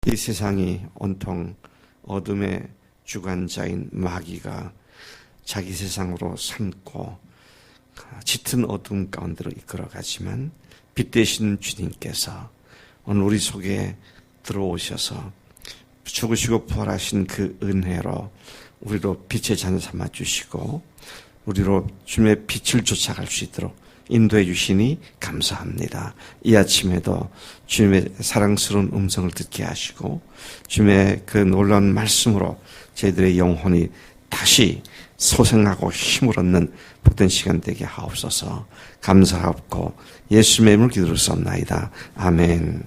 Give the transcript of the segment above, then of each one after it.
이 세상이 온통 어둠의 주관자인 마귀가 자기 세상으로 삼고 짙은 어둠 가운데로 이끌어가지만 빛 되시는 주님께서 오늘 우리 속에 들어오셔서 죽으시고 부활하신 그 은혜로 우리로 빛의 자녀 삼아주시고 우리로 주님의 빛을 쫓아갈 수 있도록 인도해 주시니 감사합니다. 이 아침에도 주님의 사랑스러운 음성을 듣게 하시고 주님의 그 놀라운 말씀으로 저희들의 영혼이 다시 소생하고 힘을 얻는 복된 시간 되게 하옵소서. 감사하옵고 예수님의 이름으로 기도했사옵나이다. 아멘.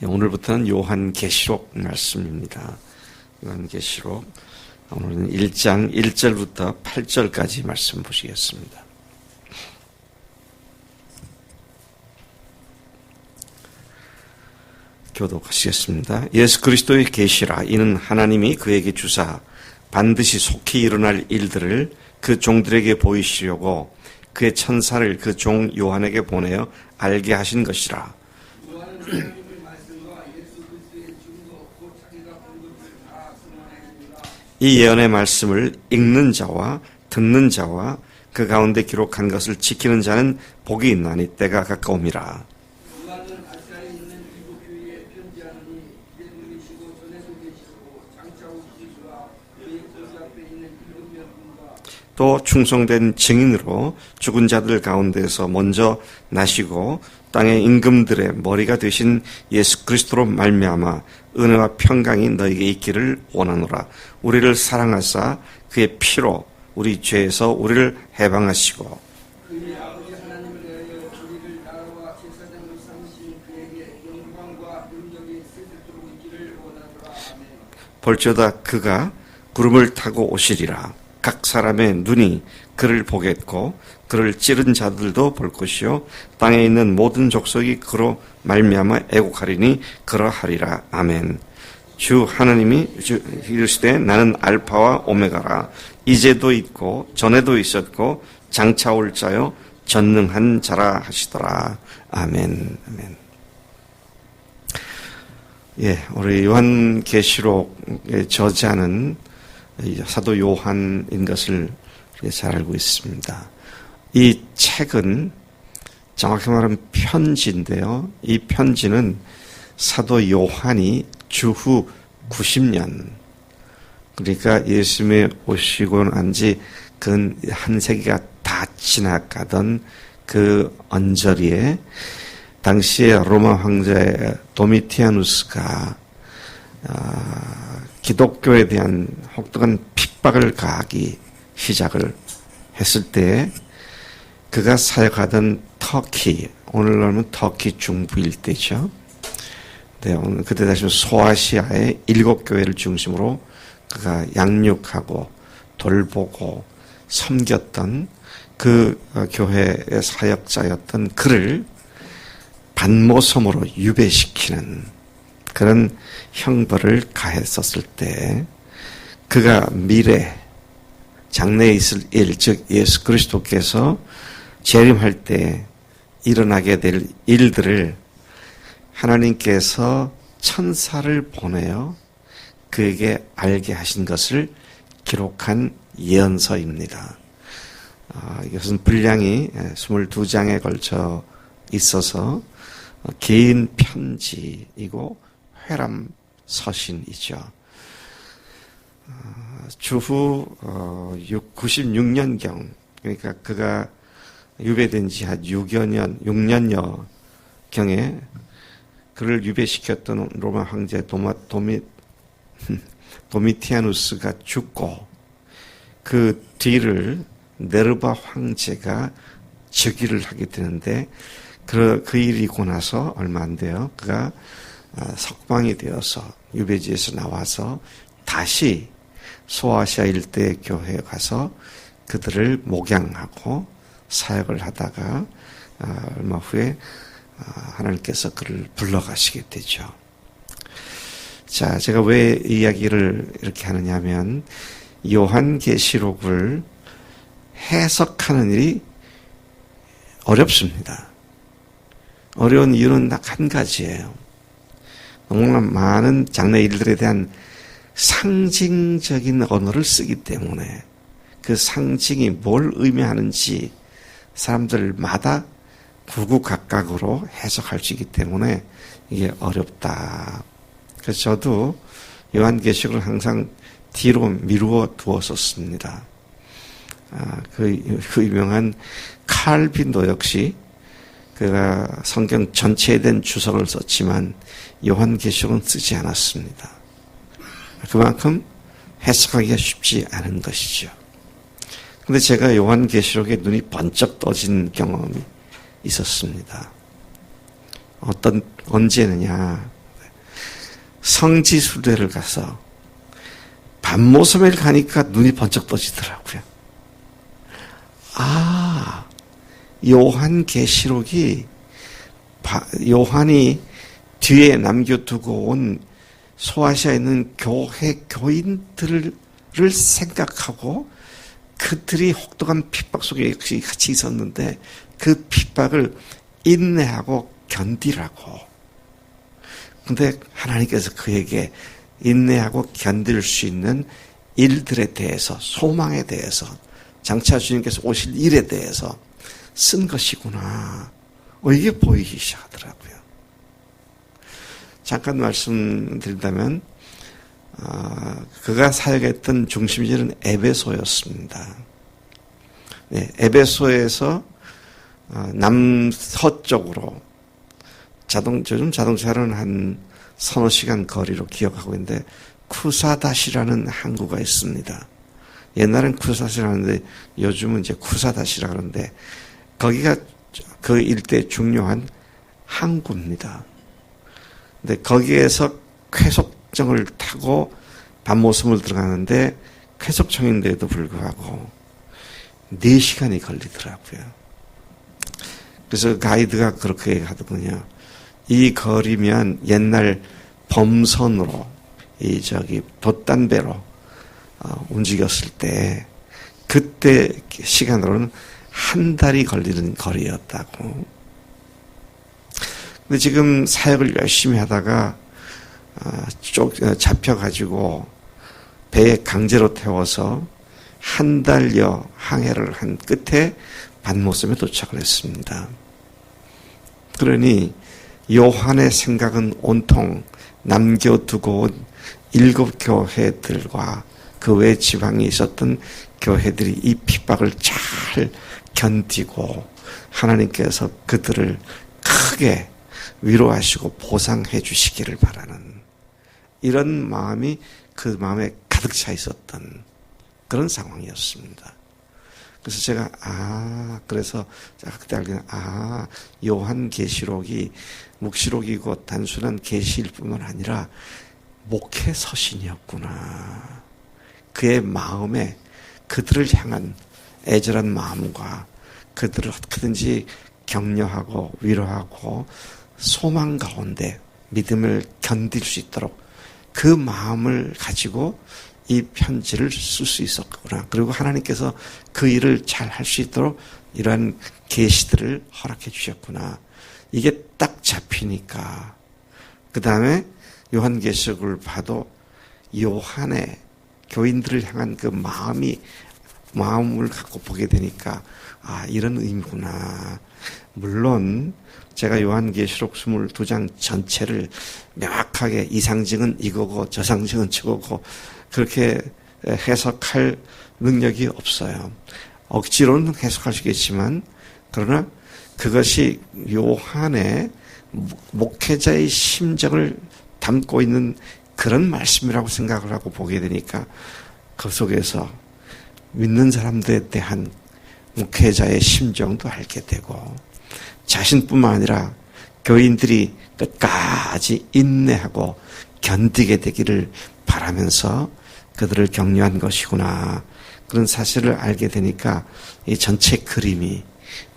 오늘부터는 요한계시록 말씀입니다. 요한계시록 오늘은 1장 1절부터 8절까지 말씀 보시겠습니다. 교독하시겠습니다. 예수 그리스도의 계시라. 이는 하나님이 그에게 주사 반드시 속히 일어날 일들을 그 종들에게 보이시려고 그의 천사를 그 종 요한에게 보내어 알게 하신 것이라. 이 예언의 말씀을 읽는 자와 듣는 자와 그 가운데 기록한 것을 지키는 자는 복이 있나니 때가 가까움이라. 또 충성된 증인으로 죽은 자들 가운데서 먼저 나시고 땅의 임금들의 머리가 되신 예수 그리스도로 말미암아 은혜와 평강이 너에게 있기를 원하노라. 우리를 사랑하사 그의 피로 우리 죄에서 우리를 해방하시고 그의 아버지 하나님을 대하여 우리를 나라와 제사장을 삼으신 그에게 영광과 능력이 세세토록 있기를 원하노라. 아멘. 볼지어다 그가 구름을 타고 오시리라. 각 사람의 눈이 그를 보겠고 그를 찌른 자들도 볼 것이요 땅에 있는 모든 족속이 그로 말미암아 애곡하리니 그러하리라. 아멘. 주 하나님이 이르시되 나는 알파와 오메가라. 이제도 있고 전에도 있었고 장차 올 자요 전능한 자라 하시더라. 아멘. 아멘. 예, 우리 요한계시록의 저자는 사도 요한인 것을 잘 알고 있습니다. 이 책은 정확히 말하면 편지인데요. 이 편지는 사도 요한이 주후 90년, 그러니까 예수님이 오시고 난 지 근 한 세기가 다 지나가던 그 언저리에 당시에 로마 황제 도미티아누스가 기독교에 대한 혹독한 핍박을 가하기 시작을 했을 때 그가 사역하던 터키, 오늘로 하면 터키 중부 일대죠. 네, 오늘 그때 다시 소아시아의 7교회를 중심으로 그가 양육하고 돌보고 섬겼던 그 교회의 사역자였던 그를 반모섬으로 유배시키는 그런 형벌을 가했었을 때 그가 미래 장래에 있을 일, 즉 예수 그리스도께서 재림할 때 일어나게 될 일들을 하나님께서 천사를 보내어 그에게 알게 하신 것을 기록한 예언서입니다. 이것은 분량이 22장에 걸쳐 있어서 개인 편지이고 회람 서신이죠. 주후 96년경, 그러니까 그가 유배된 지 한 6년여 경에 그를 유배시켰던 로마 황제 도미티아누스가 죽고 그 뒤를 네르바 황제가 즉위를 하게 되는데 그 일이고 나서 얼마 안 돼요. 그가 석방이 되어서 유배지에서 나와서 다시 소아시아 일대 교회에 가서 그들을 목양하고 사역을 하다가 얼마 후에 하나님께서 그를 불러가시게 되죠. 자, 제가 왜 이야기를 이렇게 하느냐 하면 요한계시록을 해석하는 일이 어렵습니다. 어려운 이유는 딱 한 가지예요. 너무나 많은 장래 일들에 대한 상징적인 언어를 쓰기 때문에 그 상징이 뭘 의미하는지 사람들마다 구구각각으로 해석할 수 있기 때문에 이게 어렵다. 그래서 저도 요한계시록을 항상 뒤로 미루어 두었었습니다. 그 유명한 칼빈도 역시 그가 성경 전체에 대한 주석을 썼지만 요한계시록은 쓰지 않았습니다. 그만큼 해석하기가 쉽지 않은 것이죠. 근데 제가 요한계시록에 눈이 번쩍 떠진 경험이 있었습니다. 언제느냐. 성지순례를 가서 밤모섬에 가니까 눈이 번쩍 떠지더라고요. 요한계시록이 요한이 뒤에 남겨두고 온 소아시아에 있는 교인들을 생각하고 그들이 혹독한 핍박 속에 역시 같이 있었는데 그 핍박을 인내하고 견디라고. 근데 하나님께서 그에게 인내하고 견딜 수 있는 일들에 대해서, 소망에 대해서, 장차 주님께서 오실 일에 대해서 쓴 것이구나. 이게 보이기 시작하더라고요. 잠깐 말씀드린다면 그가 사역했던 중심지는 에베소였습니다. 네, 에베소에서 남서쪽으로 요즘 자동차로는 한 서너 시간 거리로 기억하고 있는데 쿠사다시라는 항구가 있습니다. 옛날엔 쿠사다시라 하는데 요즘은 이제 쿠사다시라 그러는데 거기가 그 일대 중요한 항구입니다. 근데 거기에서 쾌속정을 타고 밤모섬을 들어가는데 쾌속정인데도 불구하고 4시간이 걸리더라고요. 그래서 가이드가 그렇게 하더군요. 이 거리면 옛날 범선으로 돛단배로 움직였을 때 그때 시간으로는 한 달이 걸리는 거리였다고. 근데 지금 사역을 열심히 하다가 잡혀가지고 배에 강제로 태워서 한 달여 항해를 한 끝에 밤모섬에 도착을 했습니다. 그러니 요한의 생각은 온통 남겨두고 온 7교회들과 그 외 지방에 있었던 교회들이 이 핍박을 잘 견디고 하나님께서 그들을 크게 위로하시고 보상해 주시기를 바라는 이런 마음이 그 마음에 가득 차 있었던 그런 상황이었습니다. 그래서 제가 그래서 제가 그때 알게 요한계시록이 묵시록이고 단순한 계시일 뿐만 아니라 목회 서신이었구나. 그의 마음에 그들을 향한 애절한 마음과 그들을 어떻게든지 격려하고 위로하고 소망 가운데 믿음을 견딜 수 있도록 그 마음을 가지고 이 편지를 쓸 수 있었구나. 그리고 하나님께서 그 일을 잘 할 수 있도록 이러한 계시들을 허락해 주셨구나. 이게 딱 잡히니까 그 다음에 요한계시록을 봐도 요한의 교인들을 향한 그 마음을 갖고 보게 되니까 이런 의미구나. 물론 제가 요한계시록 22장 전체를 명확하게 이 상징은 이거고 저 상징은 저거고 그렇게 해석할 능력이 없어요. 억지로는 해석할 수 있겠지만 그러나 그것이 요한의 목회자의 심정을 담고 있는 그런 말씀이라고 생각을 하고 보게 되니까 그 속에서 믿는 사람들에 대한 목회자의 심정도 알게 되고 자신뿐만 아니라 교인들이 끝까지 인내하고 견디게 되기를 바라면서 그들을 격려한 것이구나. 그런 사실을 알게 되니까 이 전체 그림이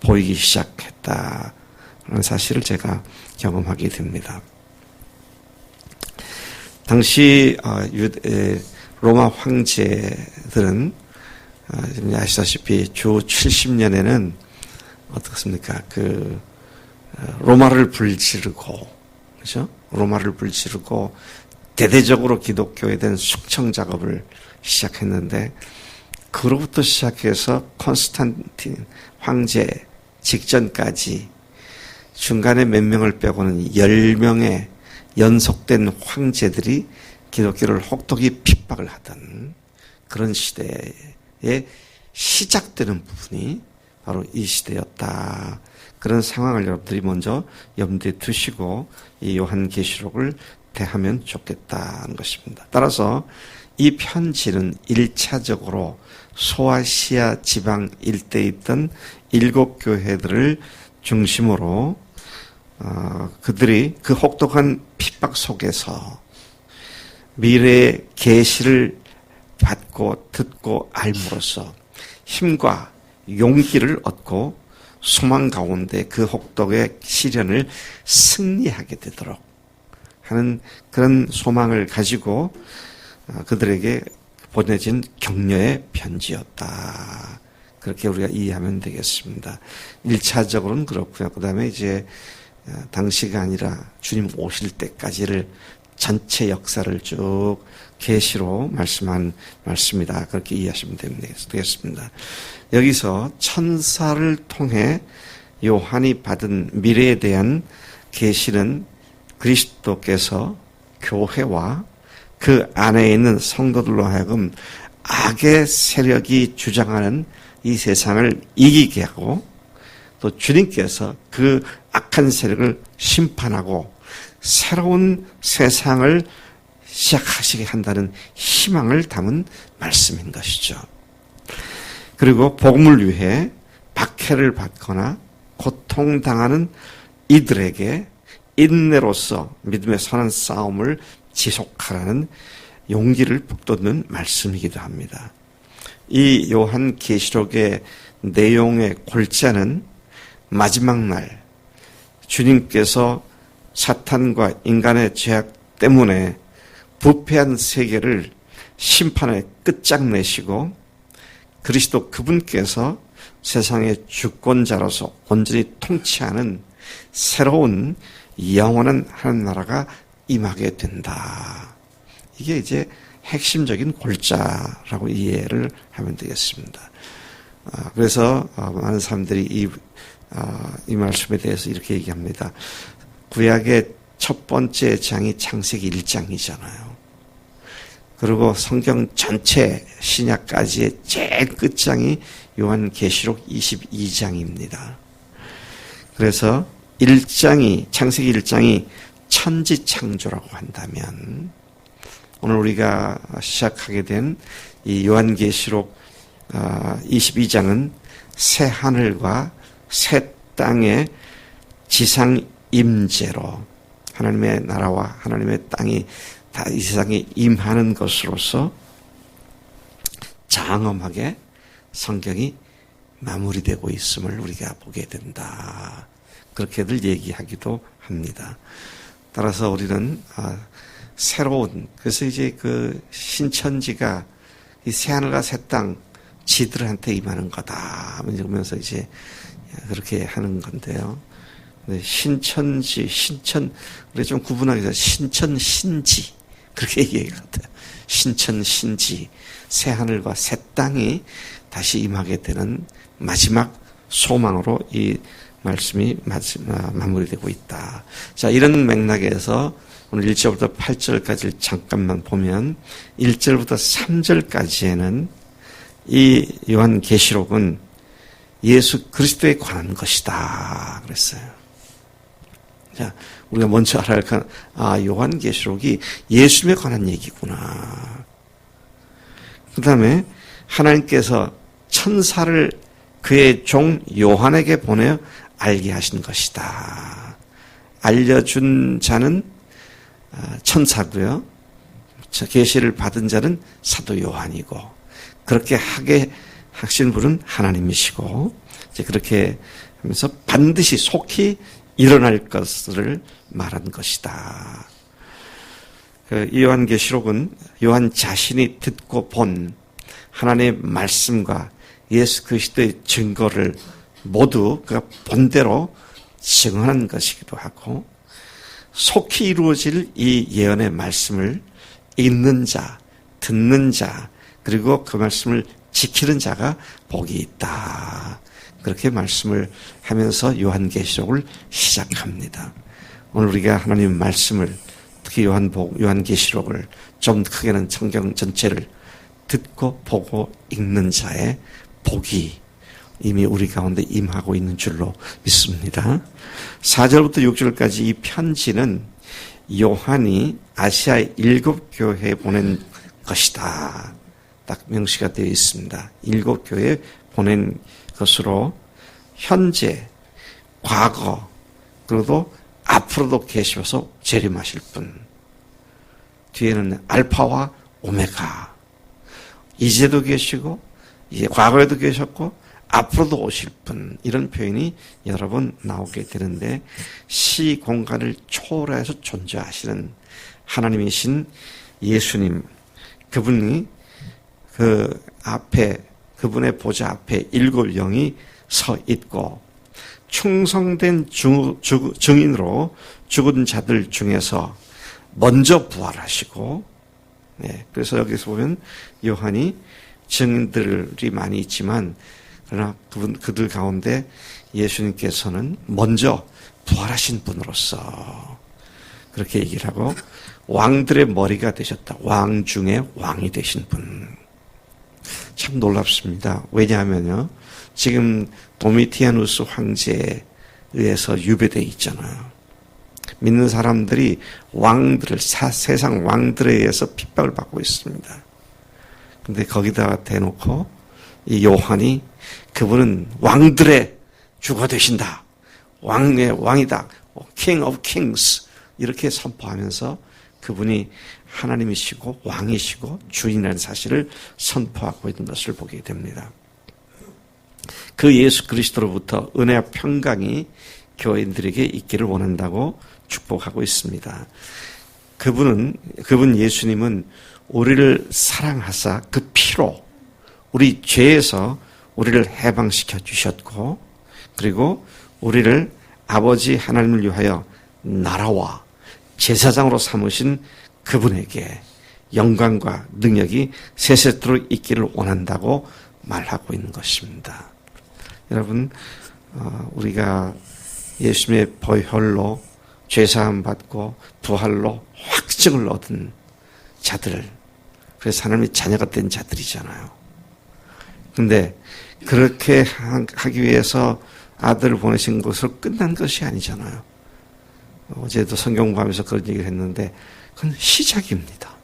보이기 시작했다. 그런 사실을 제가 경험하게 됩니다. 당시 로마 황제들은 아시다시피 주 70년에는 어떻습니까? 로마를 불지르고 그죠? 로마를 불지르고 대대적으로 기독교에 대한 숙청 작업을 시작했는데, 그로부터 시작해서 콘스탄틴 황제 직전까지 중간에 몇 명을 빼고는 10명의 연속된 황제들이 기독교를 혹독히 핍박을 하던 그런 시대에 시작되는 부분이 바로 이 시대였다. 그런 상황을 여러분들이 먼저 염두에 두시고 이 요한계시록을 대하면 좋겠다는 것입니다. 따라서 이 편지는 1차적으로 소아시아 지방 일대에 있던 7교회들을 중심으로 그들이 그 혹독한 핍박 속에서 미래의 계시를 받고 듣고 알므로써 힘과 용기를 얻고 소망 가운데 그 혹독의 시련을 승리하게 되도록 하는 그런 소망을 가지고 그들에게 보내진 격려의 편지였다. 그렇게 우리가 이해하면 되겠습니다. 1차적으로는 그렇고요. 그 다음에 이제 당시가 아니라 주님 오실 때까지를 전체 역사를 쭉 계시로 말씀한 말씀이다. 그렇게 이해하시면 되겠습니다. 여기서 천사를 통해 요한이 받은 미래에 대한 계시는 그리스도께서 교회와 그 안에 있는 성도들로 하여금 악의 세력이 주장하는 이 세상을 이기게 하고, 또 주님께서 그 악한 세력을 심판하고 새로운 세상을 시작하시게 한다는 희망을 담은 말씀인 것이죠. 그리고 복음을 위해 박해를 받거나 고통당하는 이들에게 인내로서 믿음의 선한 싸움을 지속하라는 용기를 북돋는 말씀이기도 합니다. 이 요한계시록의 내용의 골자는 마지막 날 주님께서 사탄과 인간의 죄악 때문에 부패한 세계를 심판의 끝장내시고 그리스도 그분께서 세상의 주권자로서 온전히 통치하는 새로운 영원한 하나님 나라가 임하게 된다. 이게 이제 핵심적인 골자라고 이해를 하면 되겠습니다. 그래서 많은 사람들이 이 말씀에 대해서 이렇게 얘기합니다. 구약의 첫 번째 장이 창세기 1장이잖아요. 그리고 성경 전체 신약까지의 제일 끝장이 요한계시록 22장입니다. 그래서 창세기 1장이 천지창조라고 한다면 오늘 우리가 시작하게 된 이 요한계시록 22장은 새 하늘과 새 땅의 지상 임재로 하나님의 나라와 하나님의 땅이 다 이 세상에 임하는 것으로서 장엄하게 성경이 마무리되고 있음을 우리가 보게 된다. 그렇게들 얘기하기도 합니다. 따라서 우리는 새로운, 그래서 이제 그 신천지가 이 새하늘과 새 땅 지들한테 임하는 거다. 이러면서 이제 그렇게 하는 건데요. 신천지, 우리 좀 구분하기 위해서 신천, 신지. 그렇게 얘기하거든요. 신천, 신지. 새하늘과 새 땅이 다시 임하게 되는 마지막 소망으로 이 말씀이 마무리되고 있다. 자, 이런 맥락에서 오늘 1절부터 8절까지를 잠깐만 보면 1절부터 3절까지에는 이 요한계시록은 예수 그리스도에 관한 것이다. 그랬어요. 자, 우리가 먼저 알아야 할 요한계시록이 예수님에 관한 얘기구나. 그 다음에 하나님께서 천사를 그의 종 요한에게 보내어 알게 하신 것이다. 알려준 자는 천사고요. 계시를 받은 자는 사도 요한이고, 그렇게 하게 하신 분은 하나님이시고, 이제 그렇게 하면서 반드시 속히 일어날 것을 말한 것이다. 이 요한계시록은 요한 자신이 듣고 본 하나님의 말씀과 예수 그리스도의 증거를 모두 그가 본대로 증언한 것이기도 하고, 속히 이루어질 이 예언의 말씀을 읽는 자, 듣는 자, 그리고 그 말씀을 지키는 자가 복이 있다. 그렇게 말씀을 하면서 요한계시록을 시작합니다. 오늘 우리가 하나님 말씀을, 특히 요한계시록을, 좀 크게는 성경 전체를 듣고 보고 읽는 자의 복이 이미 우리 가운데 임하고 있는 줄로 믿습니다. 4절부터 6절까지 이 편지는 요한이 아시아의 7교회에 보낸 것이다. 딱 명시가 되어 있습니다. 7교회에 보낸 것으로 현재, 과거, 그리고 앞으로도 계시면서 재림하실 분. 뒤에는 알파와 오메가. 이제도 계시고, 이제 과거에도 계셨고, 앞으로도 오실 분. 이런 표현이 여러 번 나오게 되는데, 시 공간을 초월해서 존재하시는 하나님이신 예수님. 그분이 그 앞에, 그분의 보좌 앞에 7영이 서 있고, 충성된 증인으로 죽은 자들 중에서 먼저 부활하시고, 그래서 여기서 보면 요한이 증인들이 많이 있지만, 그러나 그들 가운데 예수님께서는 먼저 부활하신 분으로서 그렇게 얘기를 하고, 왕들의 머리가 되셨다. 왕 중에 왕이 되신 분. 참 놀랍습니다. 왜냐하면요, 지금 도미티아누스 황제에 의해서 유배되어 있잖아요. 믿는 사람들이 왕들을, 세상 왕들에 의해서 핍박을 받고 있습니다. 근데 거기다가 대놓고 이 요한이 그분은 왕들의 주가 되신다. 왕의 왕이다. King of Kings. 이렇게 선포하면서 그분이 하나님이시고 왕이시고 주인이라는 사실을 선포하고 있는 것을 보게 됩니다. 그 예수 그리스도로부터 은혜와 평강이 교인들에게 있기를 원한다고 축복하고 있습니다. 그분 예수님은 우리를 사랑하사 그 피로 우리 죄에서 우리를 해방시켜 주셨고, 그리고 우리를 아버지 하나님을 위하여 나라와 제사장으로 삼으신 그분에게 영광과 능력이 세세토록 있기를 원한다고 말하고 있는 것입니다. 여러분, 우리가 예수님의 보혈로 죄사함 받고 부활로 확증을 얻은 자들, 그래서 하나님의 자녀가 된 자들이잖아요. 근데 그렇게 하기 위해서 아들을 보내신 것으로 끝난 것이 아니잖아요. 어제도 성경 공부하면서 그런 얘기를 했는데 그건 시작입니다.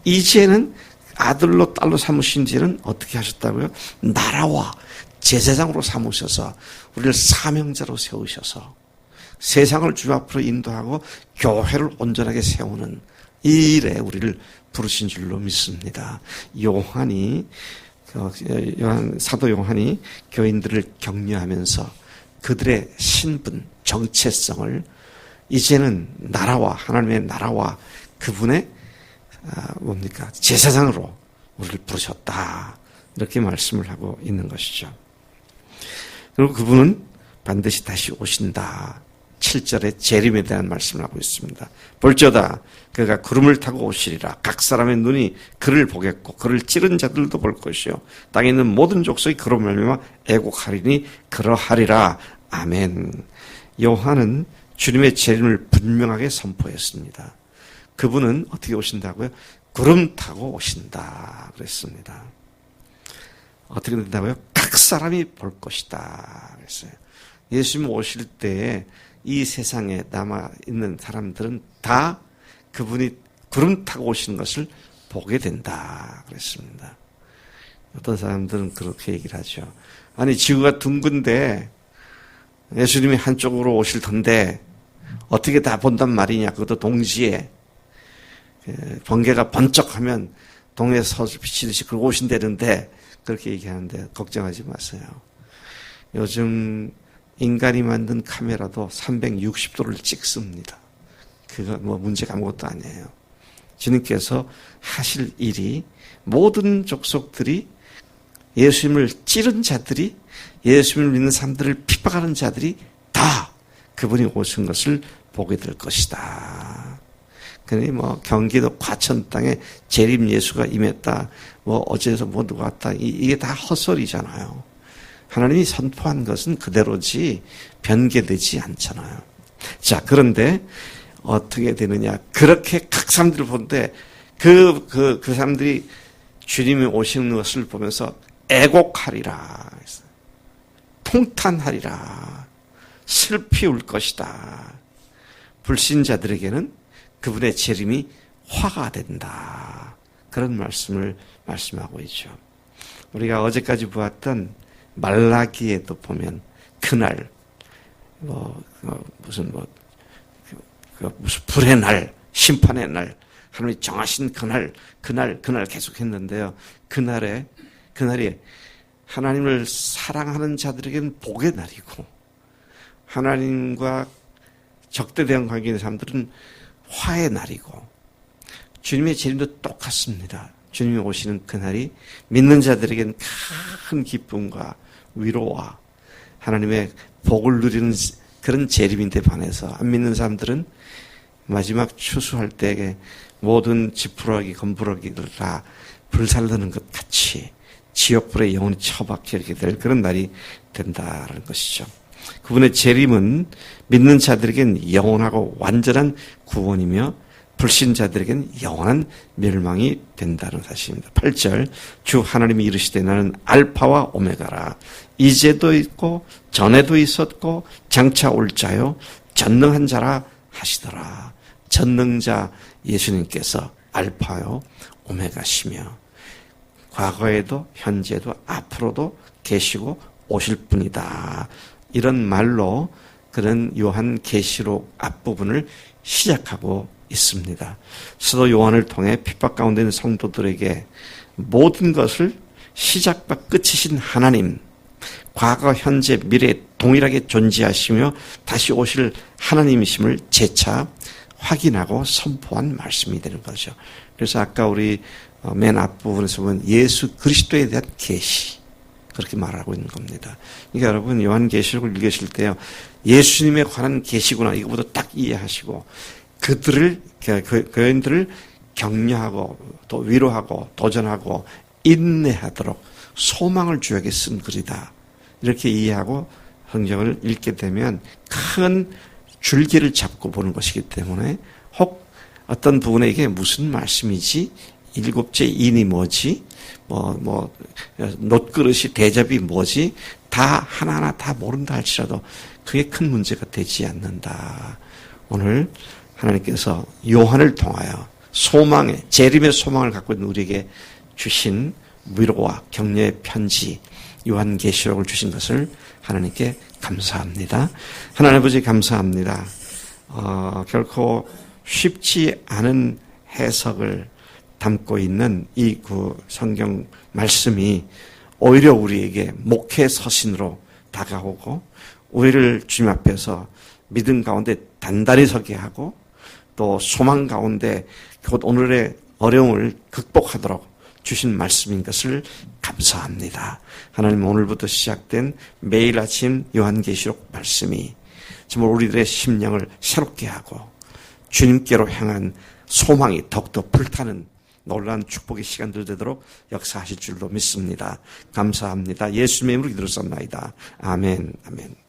이제는 아들로 딸로 삼으신 지는 어떻게 하셨다고요? 나라와 제사장으로 삼으셔서 우리를 사명자로 세우셔서 세상을 주 앞으로 인도하고 교회를 온전하게 세우는 이 일에 우리를 부르신 줄로 믿습니다. 사도 요한이 교인들을 격려하면서 그들의 신분, 정체성을 이제는 나라와 하나님의 나라와 그분의 제사장으로 우리를 부르셨다. 이렇게 말씀을 하고 있는 것이죠. 그리고 그분은 반드시 다시 오신다. 7절에 재림에 대한 말씀을 하고 있습니다. 볼지어다 그가 구름을 타고 오시리라. 각 사람의 눈이 그를 보겠고 그를 찌른 자들도 볼 것이요 땅에 있는 모든 족속이 그로 말미암아 애곡하리니 그러하리라. 아멘. 요한은 주님의 재림을 분명하게 선포했습니다. 그분은 어떻게 오신다고요? 구름 타고 오신다 그랬습니다. 어떻게 된다고요? 각 사람이 볼 것이다 그랬어요. 예수님 오실 때에 이 세상에 남아있는 사람들은 다 그분이 구름 타고 오시는 것을 보게 된다 그랬습니다. 어떤 사람들은 그렇게 얘기를 하죠. 아니 지구가 둥근데 예수님이 한쪽으로 오실 텐데 어떻게 다 본단 말이냐. 그것도 동시에 번개가 번쩍하면 동에서 비치듯이 그러고 오신다는데 그렇게 얘기하는데 걱정하지 마세요. 요즘 인간이 만든 카메라도 360도를 찍습니다. 그거 문제가 아무것도 아니에요. 주님께서 하실 일이 모든 족속들이 예수님을 찌른 자들이 예수님을 믿는 사람들을 핍박하는 자들이 다 그분이 오신 것을 보게 될 것이다. 그러니 경기도 과천 땅에 재림 예수가 임했다. 어제서 누가 왔다. 이게 다 헛소리잖아요. 하나님이 선포한 것은 그대로지 변개되지 않잖아요. 자, 그런데 어떻게 되느냐. 그렇게 각 사람들을 보는데 그 사람들이 주님이 오시는 것을 보면서 애곡하리라. 통탄하리라. 슬피 울 것이다. 불신자들에게는 그분의 재림이 화가 된다. 그런 말씀을 말씀하고 있죠. 우리가 어제까지 보았던 말라기에도 보면 그날 무슨 불의 날, 심판의 날, 하나님이 정하신 그날 계속했는데요. 그날이 하나님을 사랑하는 자들에게는 복의 날이고 하나님과 적대대응 관계에 있는 사람들은 화의 날이고 주님의 재림도 똑같습니다. 주님이 오시는 그날이 믿는 자들에게는 큰 기쁨과 위로와 하나님의 복을 누리는 그런 재림인데 반해서 안 믿는 사람들은 마지막 추수할 때에 모든 지푸라기 건부라기들 다 불살르는 것 같이 지옥불에 영원히 처박혀 이렇게 될 그런 날이 된다는 것이죠. 그분의 재림은 믿는 자들에겐 영원하고 완전한 구원이며 불신자들에겐 영원한 멸망이 된다는 사실입니다. 8절 주 하나님이 이르시되 나는 알파와 오메가라. 이제도 있고 전에도 있었고 장차 올 자요 전능한 자라 하시더라. 전능자 예수님께서 알파요 오메가시며 과거에도 현재도 앞으로도 계시고 오실 분이다. 이런 말로 그런 요한 계시록 앞부분을 시작하고 있습니다. 사도 요한을 통해 핍박 가운데 있는 성도들에게 모든 것을 시작과 끝이신 하나님, 과거, 현재, 미래 동일하게 존재하시며 다시 오실 하나님이심을 재차 확인하고 선포한 말씀이 되는 거죠. 그래서 아까 우리 맨 앞부분에서 보면 예수 그리스도에 대한 계시 그렇게 말하고 있는 겁니다. 그러니까 여러분 요한계시록을 읽으실 때요. 예수님에 관한 계시구나 이거보다 딱 이해하시고 교인들을 격려하고 또 위로하고 도전하고 인내하도록 소망을 주에게 쓴 글이다. 이렇게 이해하고 성경을 읽게 되면 큰 줄기를 잡고 보는 것이기 때문에 혹 어떤 부분에 이게 무슨 말씀이지? 일곱째 인이 뭐지? 놋그릇이 대접이 뭐지? 다 하나하나 다 모른다 할지라도 그게 큰 문제가 되지 않는다. 오늘 하나님께서 요한을 통하여 재림의 소망을 갖고 있는 우리에게 주신 위로와 격려의 편지, 요한계시록을 주신 것을 하나님께 감사합니다. 하나님 아버지 감사합니다. 결코 쉽지 않은 해석을 담고 있는 이 성경 말씀이 오히려 우리에게 목회 서신으로 다가오고 우리를 주님 앞에서 믿음 가운데 단단히 서게 하고 또 소망 가운데 곧 오늘의 어려움을 극복하도록 주신 말씀인 것을 감사합니다. 하나님 오늘부터 시작된 매일 아침 요한계시록 말씀이 정말 우리들의 심령을 새롭게 하고 주님께로 향한 소망이 더욱더 불타는 놀라운 축복의 시간들 되도록 역사하실 줄로 믿습니다. 감사합니다. 예수님의 이름으로 기도했습니다. 아멘. 아멘.